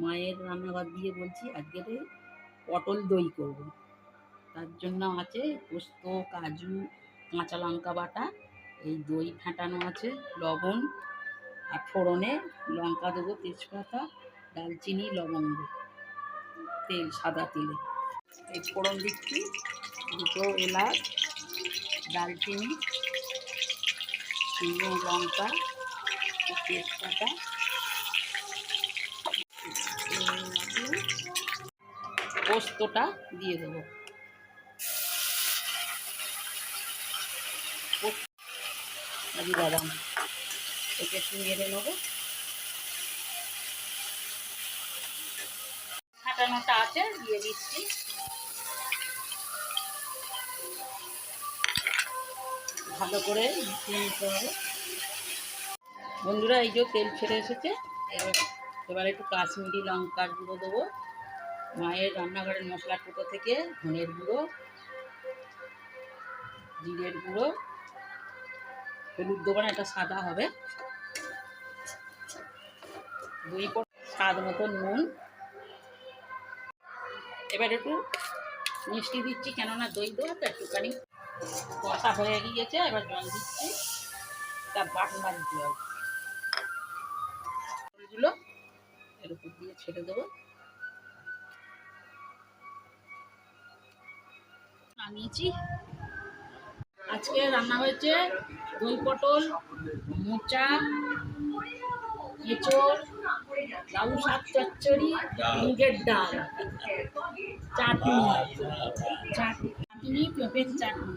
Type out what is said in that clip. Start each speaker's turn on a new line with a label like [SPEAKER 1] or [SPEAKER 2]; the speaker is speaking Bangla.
[SPEAKER 1] মায়ের রান্নাঘর দিয়ে বলছি আজকে পটল দই করব। তার জন্য আছে পোস্ত, কাজু, কাঁচা লঙ্কা বাটা, এই দই ফাটানো আছে, লবণ, আর ফোড়নে লঙ্কা দেবো, তেজপাতা, দালচিনি, লবঙ্গ, তেল, সাদা তেলে এই ফোড়ন দিচ্ছি, দুটো এলাচ, দালচিনি, শুকনো লঙ্কা, তেজপাতা, পোস্তটা দিয়ে দেবো, কাজু বাদাম, একে একটু নেড়ে নেবো। ফাটানোটা আছে, দিয়ে দিচ্ছি। ভালো করে মিশিয়ে নিতে হবে। বন্ধুরা, এই যে তেল ছেড়ে এসেছে, এবার একটু কাশ্মীরি লঙ্কার গুঁড়ো দেবো, মায়ের রান্নাঘরের মশলা কুটো থেকে ধনের গুঁড়ো, জিরের গুঁড়ো, হলুদ দেবো না, এটা সাদা হবে, স্বাদ মতো নুন। এবার একটু মিষ্টি দিচ্ছি, কেননা দই দেওয়া তো একটুখানি কষা হয়ে গিয়েছে। এবার জল দিচ্ছি, তার বাটনার জল গুলো এর উপর দিয়ে ছেড়ে দেবো। নামিয়েছি। আজকে রান্না হয়েছে দই পটল, মোচা, এঁচোড়, লাউ শাক চচ্চড়ি, মুগের ডাল, চাটনি, পেঁপের চাটনি।